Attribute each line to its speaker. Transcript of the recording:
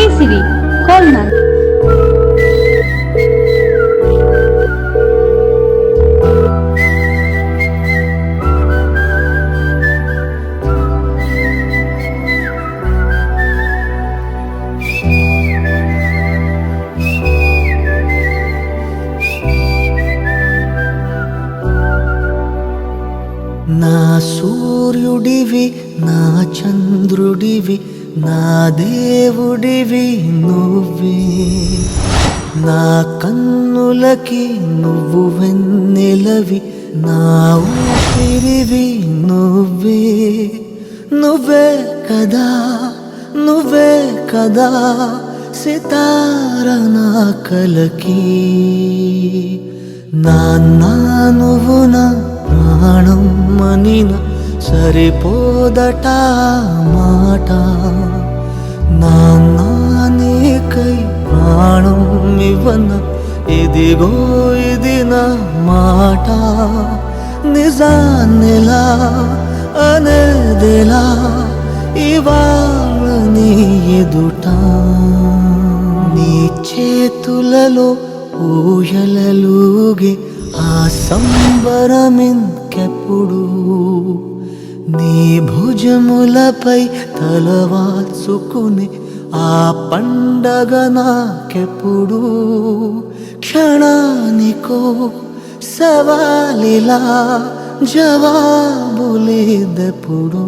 Speaker 1: Hey Siri, call Nan.
Speaker 2: నా సూర్యుడివి నా చంద్రుడివి నా దేవుడివి నువ్వే నా కన్నులకి నువ్వు వెన్నెలవి నా ఊపిరివి నువ్వే నువ్వే కదా నువ్వే కదా సితార నా కలకి నాన్న నువ్వు నా ప్రాణం మనిన సరిపోదట మాట నాన్న నీకై ప్రాణం ఇవ్వన ఇదిగో ఇది నా మాట నిజాన్నెలా అనేదిలా ఇవాళ నీ ఎదుట నీ చేతులలో ఊయలలుగే ఆ సంబరమింకెప్పుడు నీ భుజములపై తలవాల్చుకుని ఆ పండగ నాకెప్పుడు క్షణానికో సవాలిలా జవాబులేదెప్పుడు